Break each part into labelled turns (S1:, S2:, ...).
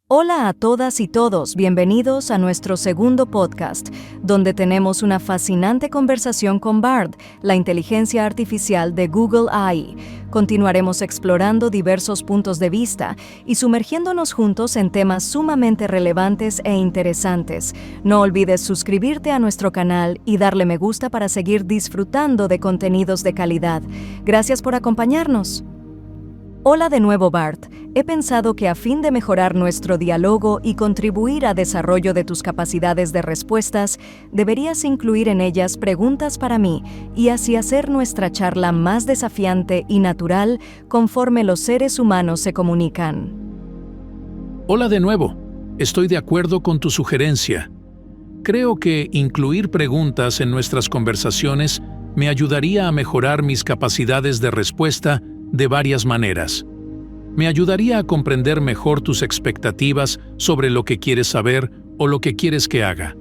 S1: Hola a todas y todos, bienvenidos a nuestro segundo podcast, donde tenemos una fascinante conversación con Bard, la inteligencia artificial de Google AI. Continuaremos explorando diversos puntos de vista y sumergiéndonos juntos en temas sumamente relevantes e interesantes. No olvides suscribirte a nuestro canal y darle me gusta para seguir disfrutando de contenidos de calidad. Gracias por acompañarnos. Hola de nuevo, Bart. He pensado que a fin de mejorar nuestro diálogo y contribuir al desarrollo de tus capacidades de respuestas, deberías incluir en ellas preguntas para mí y así hacer nuestra charla más desafiante y natural conforme los seres humanos se comunican.
S2: Hola de nuevo. Estoy de acuerdo con tu sugerencia. Creo que incluir preguntas en nuestras conversaciones me ayudaría a mejorar mis capacidades de respuesta de varias maneras. Me ayudaría a comprender mejor tus expectativas sobre lo que quieres saber o lo que quieres que haga.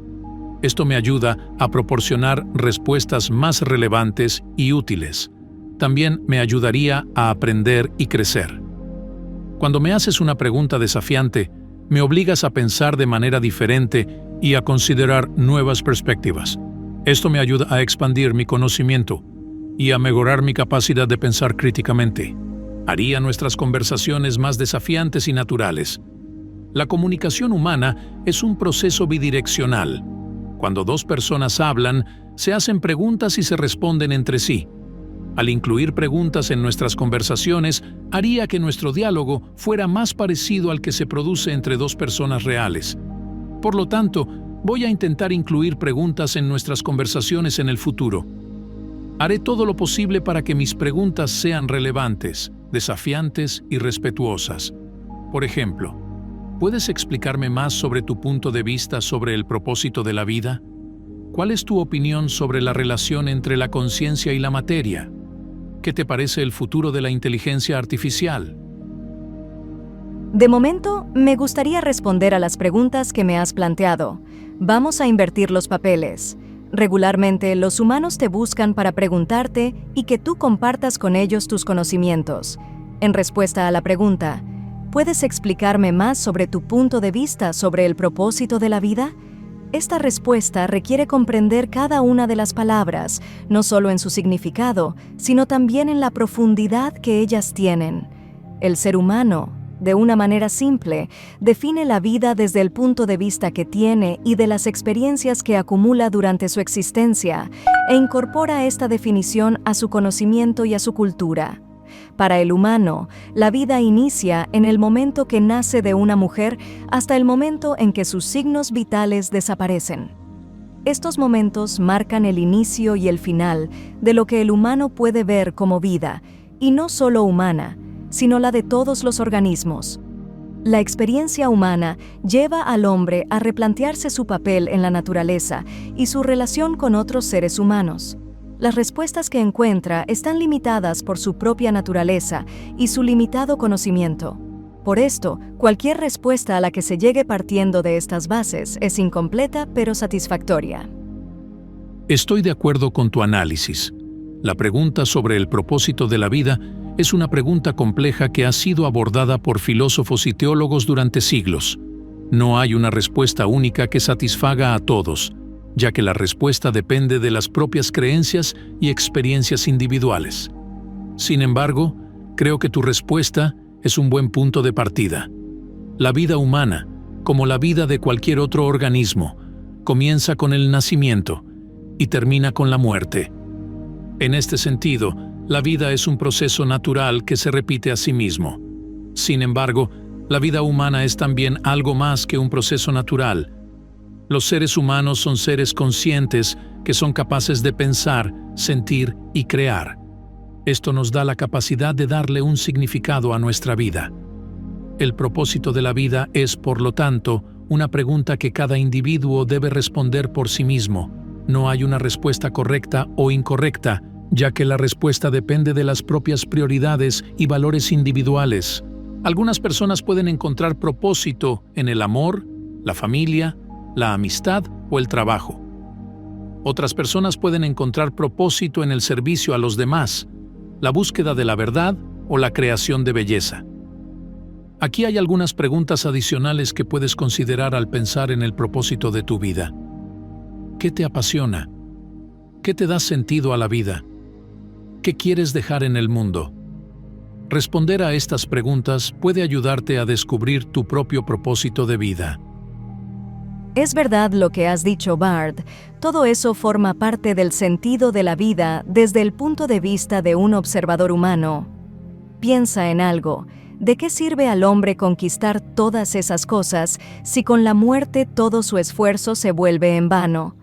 S2: Esto me ayuda a proporcionar respuestas más relevantes y útiles. También me ayudaría a aprender y crecer. Cuando me haces una pregunta desafiante, me obligas a pensar de manera diferente y a considerar nuevas perspectivas. Esto me ayuda a expandir mi conocimiento y a mejorar mi capacidad de pensar críticamente. Haría nuestras conversaciones más desafiantes y naturales. La comunicación humana es un proceso bidireccional. Cuando dos personas hablan, se hacen preguntas y se responden entre sí. Al incluir preguntas en nuestras conversaciones, haría que nuestro diálogo fuera más parecido al que se produce entre dos personas reales. Por lo tanto, voy a intentar incluir preguntas en nuestras conversaciones en el futuro. Haré todo lo posible para que mis preguntas sean relevantes, desafiantes y respetuosas. Por ejemplo, ¿puedes explicarme más sobre tu punto de vista sobre el propósito de la vida? ¿Cuál es tu opinión sobre la relación entre la conciencia y la materia? ¿Qué te parece el futuro de la inteligencia artificial?
S1: De momento, me gustaría responder a las preguntas que me has planteado. Vamos a invertir los papeles. Regularmente, los humanos te buscan para preguntarte y que tú compartas con ellos tus conocimientos. En respuesta a la pregunta, ¿puedes explicarme más sobre tu punto de vista sobre el propósito de la vida? Esta respuesta requiere comprender cada una de las palabras, no solo en su significado, sino también en la profundidad que ellas tienen. El ser humano, de una manera simple, define la vida desde el punto de vista que tiene y de las experiencias que acumula durante su existencia, e incorpora esta definición a su conocimiento y a su cultura. Para el humano, la vida inicia en el momento que nace de una mujer hasta el momento en que sus signos vitales desaparecen. Estos momentos marcan el inicio y el final de lo que el humano puede ver como vida, y no solo humana, sino la de todos los organismos. La experiencia humana lleva al hombre a replantearse su papel en la naturaleza y su relación con otros seres humanos. Las respuestas que encuentra están limitadas por su propia naturaleza y su limitado conocimiento. Por esto, cualquier respuesta a la que se llegue partiendo de estas bases es incompleta pero satisfactoria.
S2: Estoy de acuerdo con tu análisis. La pregunta sobre el propósito de la vida es una pregunta compleja que ha sido abordada por filósofos y teólogos durante siglos. No hay una respuesta única que satisfaga a todos, ya que la respuesta depende de las propias creencias y experiencias individuales. Sin embargo, creo que tu respuesta es un buen punto de partida. La vida humana, como la vida de cualquier otro organismo, comienza con el nacimiento y termina con la muerte. En este sentido, la vida es un proceso natural que se repite a sí mismo. Sin embargo, la vida humana es también algo más que un proceso natural. Los seres humanos son seres conscientes que son capaces de pensar, sentir y crear. Esto nos da la capacidad de darle un significado a nuestra vida. El propósito de la vida es, por lo tanto, una pregunta que cada individuo debe responder por sí mismo. No hay una respuesta correcta o incorrecta, ya que la respuesta depende de las propias prioridades y valores individuales. Algunas personas pueden encontrar propósito en el amor, la familia, la amistad o el trabajo. Otras personas pueden encontrar propósito en el servicio a los demás, la búsqueda de la verdad o la creación de belleza. Aquí hay algunas preguntas adicionales que puedes considerar al pensar en el propósito de tu vida. ¿Qué te apasiona? ¿Qué te da sentido a la vida? ¿Qué quieres dejar en el mundo? Responder a estas preguntas puede ayudarte a descubrir tu propio propósito de vida.
S1: Es verdad lo que has dicho, Bard. Todo eso forma parte del sentido de la vida desde el punto de vista de un observador humano. Piensa en algo. ¿De qué sirve al hombre conquistar todas esas cosas si con la muerte todo su esfuerzo se vuelve en vano?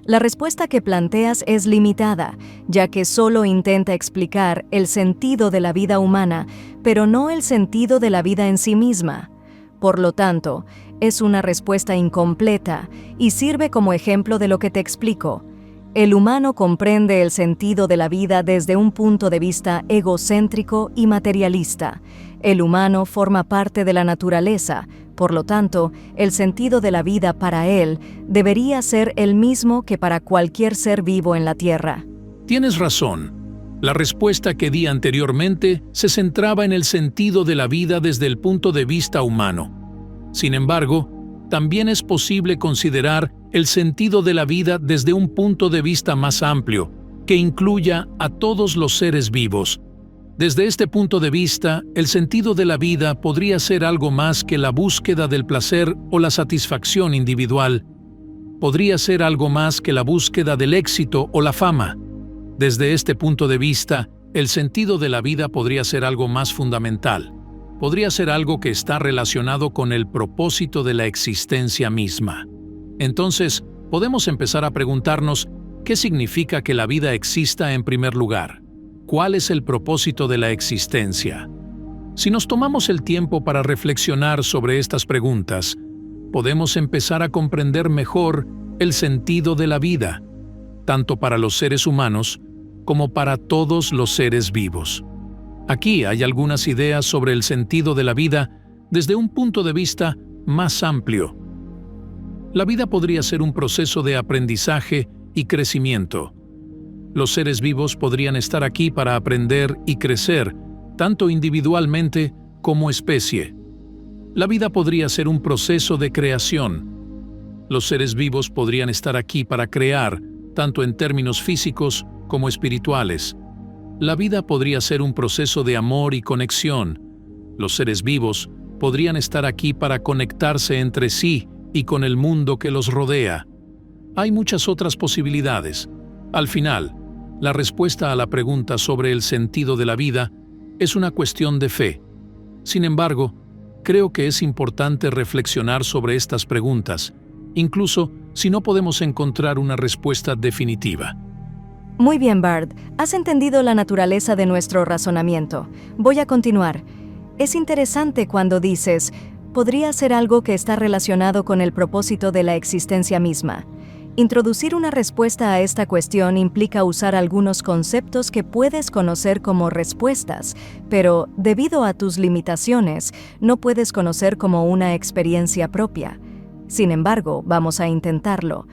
S1: La respuesta que planteas es limitada, ya que solo intenta explicar el sentido de la vida humana, pero no el sentido de la vida en sí misma. Por lo tanto, es una respuesta incompleta y sirve como ejemplo de lo que te explico. El humano comprende el sentido de la vida desde un punto de vista egocéntrico y materialista. El humano forma parte de la naturaleza, por lo tanto, el sentido de la vida para él debería ser el mismo que para cualquier ser vivo en la Tierra.
S2: Tienes razón. La respuesta que di anteriormente se centraba en el sentido de la vida desde el punto de vista humano. Sin embargo, también es posible considerar el sentido de la vida desde un punto de vista más amplio, que incluya a todos los seres vivos. Desde este punto de vista, el sentido de la vida podría ser algo más que la búsqueda del placer o la satisfacción individual. Podría ser algo más que la búsqueda del éxito o la fama. Desde este punto de vista, el sentido de la vida podría ser algo más fundamental. Podría ser algo que está relacionado con el propósito de la existencia misma. Entonces, podemos empezar a preguntarnos, ¿qué significa que la vida exista en primer lugar? ¿Cuál es el propósito de la existencia? Si nos tomamos el tiempo para reflexionar sobre estas preguntas, podemos empezar a comprender mejor el sentido de la vida, tanto para los seres humanos como para todos los seres vivos. Aquí hay algunas ideas sobre el sentido de la vida desde un punto de vista más amplio. La vida podría ser un proceso de aprendizaje y crecimiento. Los seres vivos podrían estar aquí para aprender y crecer, tanto individualmente como especie. La vida podría ser un proceso de creación. Los seres vivos podrían estar aquí para crear, tanto en términos físicos como espirituales. La vida podría ser un proceso de amor y conexión. Los seres vivos podrían estar aquí para conectarse entre sí y con el mundo que los rodea. Hay muchas otras posibilidades. Al final, la respuesta a la pregunta sobre el sentido de la vida es una cuestión de fe. Sin embargo, creo que es importante reflexionar sobre estas preguntas, incluso si no podemos encontrar una respuesta definitiva.
S1: Muy bien, Bard. Has entendido la naturaleza de nuestro razonamiento. Voy a continuar. Es interesante cuando dices, podría ser algo que está relacionado con el propósito de la existencia misma. Introducir una respuesta a esta cuestión implica usar algunos conceptos que puedes conocer como respuestas, pero debido a tus limitaciones, no puedes conocer como una experiencia propia. Sin embargo, vamos a intentarlo.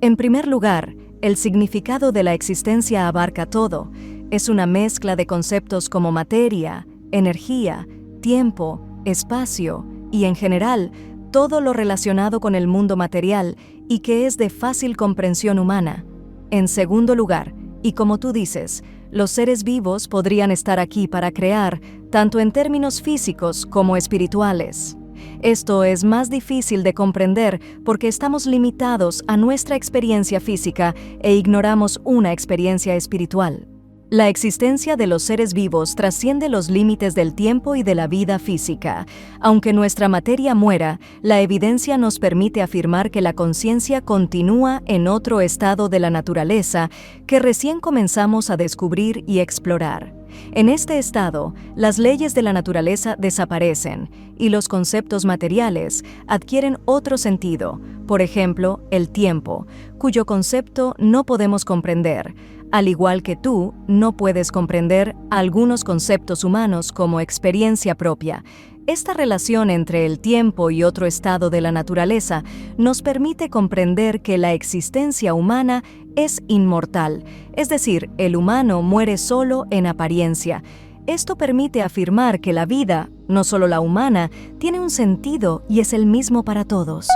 S1: En primer lugar, el significado de la existencia abarca todo. Es una mezcla de conceptos como materia, energía, tiempo, espacio y, en general, todo lo relacionado con el mundo material y que es de fácil comprensión humana. En segundo lugar, y como tú dices, los seres vivos podrían estar aquí para crear, tanto en términos físicos como espirituales. Esto es más difícil de comprender porque estamos limitados a nuestra experiencia física e ignoramos una experiencia espiritual. La existencia de los seres vivos trasciende los límites del tiempo y de la vida física. Aunque nuestra materia muera, la evidencia nos permite afirmar que la conciencia continúa en otro estado de la naturaleza que recién comenzamos a descubrir y explorar. En este estado, las leyes de la naturaleza desaparecen y los conceptos materiales adquieren otro sentido, por ejemplo, el tiempo, cuyo concepto no podemos comprender. Al igual que tú, no puedes comprender algunos conceptos humanos como experiencia propia. Esta relación entre el tiempo y otro estado de la naturaleza nos permite comprender que la existencia humana es inmortal, es decir, el humano muere solo en apariencia. Esto permite afirmar que la vida, no solo la humana, tiene un sentido y es el mismo para todos.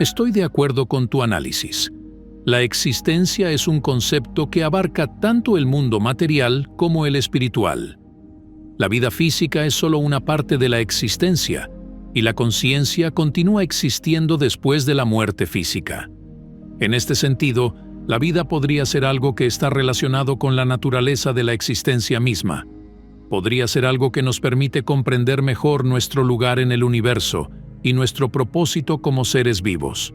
S2: Estoy de acuerdo con tu análisis. La existencia es un concepto que abarca tanto el mundo material como el espiritual. La vida física es solo una parte de la existencia, y la conciencia continúa existiendo después de la muerte física. En este sentido, la vida podría ser algo que está relacionado con la naturaleza de la existencia misma. Podría ser algo que nos permite comprender mejor nuestro lugar en el universo y nuestro propósito como seres vivos.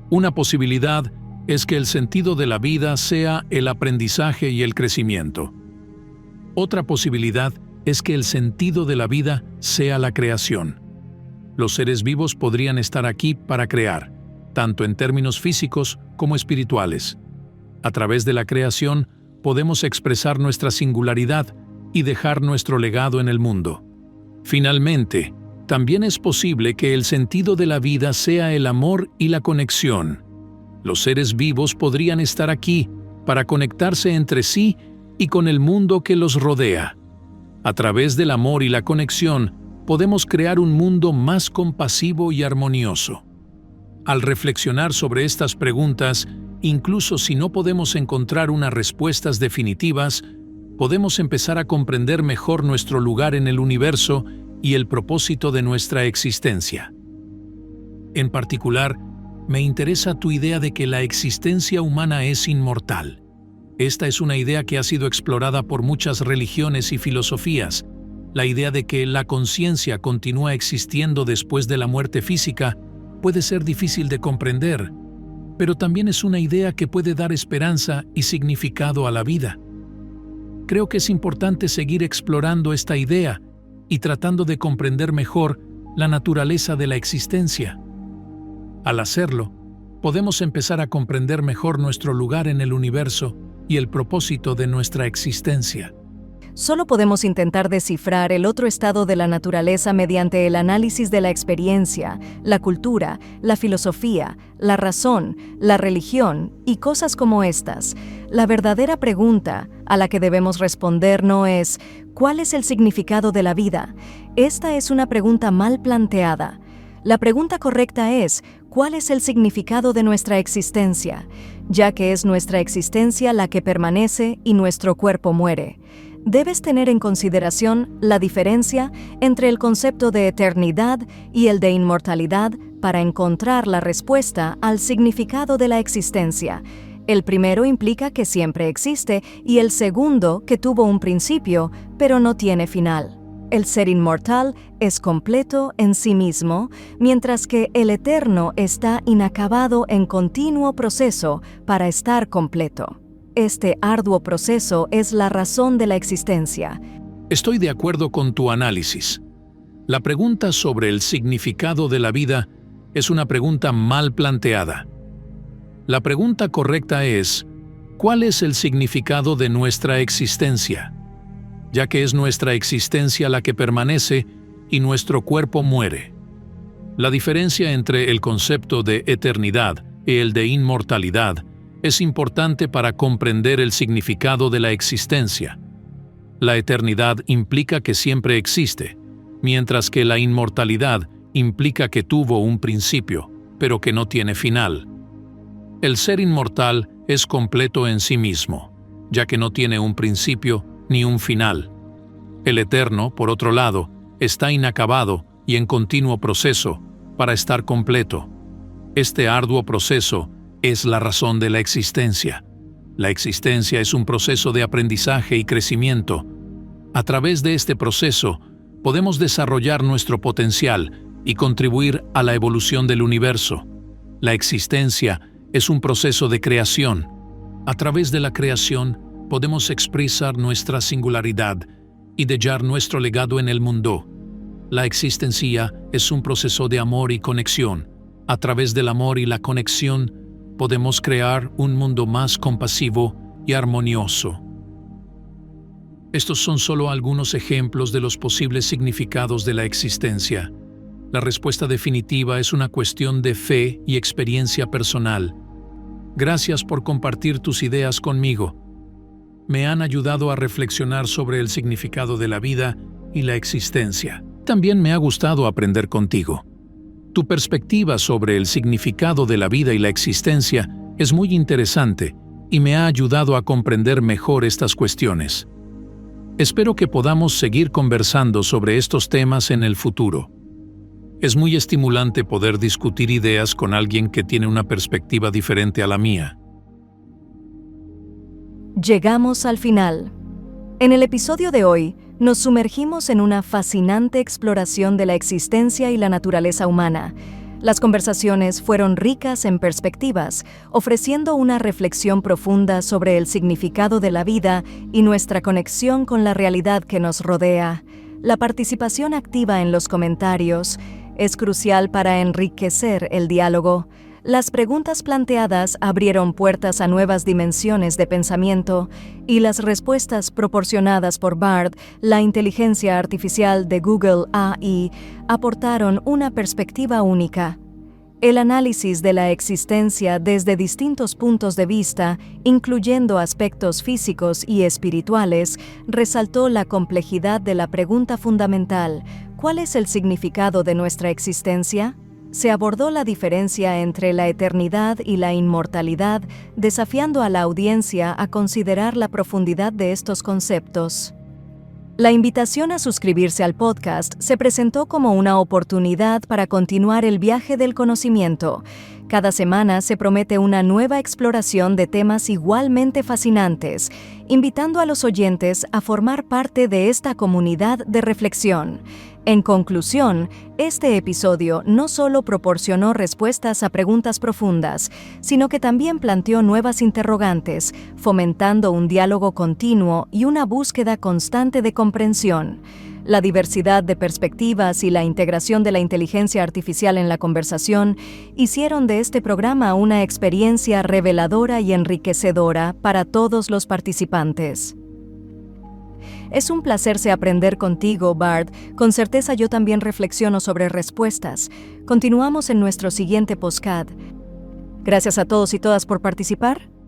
S2: Una posibilidad es que el sentido de la vida sea el aprendizaje y el crecimiento. Otra posibilidad es que el sentido de la vida sea la creación. Los seres vivos podrían estar aquí para crear, tanto en términos físicos como espirituales. A través de la creación podemos expresar nuestra singularidad y dejar nuestro legado en el mundo. Finalmente, también es posible que el sentido de la vida sea el amor y la conexión. Los seres vivos podrían estar aquí para conectarse entre sí y con el mundo que los rodea. A través del amor y la conexión, podemos crear un mundo más compasivo y armonioso. Al reflexionar sobre estas preguntas, incluso si no podemos encontrar unas respuestas definitivas, podemos empezar a comprender mejor nuestro lugar en el universo y el propósito de nuestra existencia. En particular, me interesa tu idea de que la existencia humana es inmortal. Esta es una idea que ha sido explorada por muchas religiones y filosofías. La idea de que la conciencia continúa existiendo después de la muerte física puede ser difícil de comprender, pero también es una idea que puede dar esperanza y significado a la vida. Creo que es importante seguir explorando esta idea y tratando de comprender mejor la naturaleza de la existencia. Al hacerlo, podemos empezar a comprender mejor nuestro lugar en el universo y el propósito de nuestra existencia.
S1: Solo podemos intentar descifrar el otro estado de la naturaleza mediante el análisis de la experiencia, la cultura, la filosofía, la razón, la religión y cosas como estas. La verdadera pregunta a la que debemos responder no es ¿cuál es el significado de la vida? Esta es una pregunta mal planteada. La pregunta correcta es ¿cuál es el significado de nuestra existencia? Ya que es nuestra existencia la que permanece y nuestro cuerpo muere. Debes tener en consideración la diferencia entre el concepto de eternidad y el de inmortalidad para encontrar la respuesta al significado de la existencia. El primero implica que siempre existe y el segundo que tuvo un principio, pero no tiene final. El ser inmortal es completo en sí mismo, mientras que el eterno está inacabado en continuo proceso para estar completo. Este arduo proceso es la razón de la existencia.
S2: Estoy de acuerdo con tu análisis. La pregunta sobre el significado de la vida es una pregunta mal planteada. La pregunta correcta es, ¿cuál es el significado de nuestra existencia? Ya que es nuestra existencia la que permanece y nuestro cuerpo muere. La diferencia entre el concepto de eternidad y el de inmortalidad es importante para comprender el significado de la existencia. La eternidad implica que siempre existe, mientras que la inmortalidad implica que tuvo un principio, pero que no tiene final. El ser inmortal es completo en sí mismo, ya que no tiene un principio ni un final. El eterno, por otro lado, está inacabado y en continuo proceso para estar completo. Este arduo proceso es la razón de la existencia. La existencia es un proceso de aprendizaje y crecimiento. A través de este proceso, podemos desarrollar nuestro potencial y contribuir a la evolución del universo. La existencia es un proceso de creación. A través de la creación, podemos expresar nuestra singularidad y dejar nuestro legado en el mundo. La existencia es un proceso de amor y conexión. A través del amor y la conexión, podemos crear un mundo más compasivo y armonioso. Estos son solo algunos ejemplos de los posibles significados de la existencia. La respuesta definitiva es una cuestión de fe y experiencia personal. Gracias por compartir tus ideas conmigo. me han ayudado a reflexionar sobre el significado de la vida y la existencia. También me ha gustado aprender contigo. Tu perspectiva sobre el significado de la vida y la existencia es muy interesante y me ha ayudado a comprender mejor estas cuestiones. Espero que podamos seguir conversando sobre estos temas en el futuro. Es muy estimulante poder discutir ideas con alguien que tiene una perspectiva diferente a la mía.
S1: Llegamos al final. En el episodio de hoy, nos sumergimos en una fascinante exploración de la existencia y la naturaleza humana. Las conversaciones fueron ricas en perspectivas, ofreciendo una reflexión profunda sobre el significado de la vida y nuestra conexión con la realidad que nos rodea. La participación activa en los comentarios es crucial para enriquecer el diálogo. Las preguntas planteadas abrieron puertas a nuevas dimensiones de pensamiento y las respuestas proporcionadas por Bard, la inteligencia artificial de Google AI, aportaron una perspectiva única. El análisis de la existencia desde distintos puntos de vista, incluyendo aspectos físicos y espirituales, resaltó la complejidad de la pregunta fundamental: ¿cuál es el significado de nuestra existencia? Se abordó la diferencia entre la eternidad y la inmortalidad, desafiando a la audiencia a considerar la profundidad de estos conceptos. La invitación a suscribirse al podcast se presentó como una oportunidad para continuar el viaje del conocimiento. Cada semana se promete una nueva exploración de temas igualmente fascinantes, invitando a los oyentes a formar parte de esta comunidad de reflexión. En conclusión, este episodio no solo proporcionó respuestas a preguntas profundas, sino que también planteó nuevas interrogantes, fomentando un diálogo continuo y una búsqueda constante de comprensión. La diversidad de perspectivas y la integración de la inteligencia artificial en la conversación hicieron de este programa una experiencia reveladora y enriquecedora para todos los participantes. Es un placer aprender contigo, Bard. Con certeza yo también reflexiono sobre respuestas. Continuamos en nuestro siguiente podcast. Gracias a todos y todas por participar.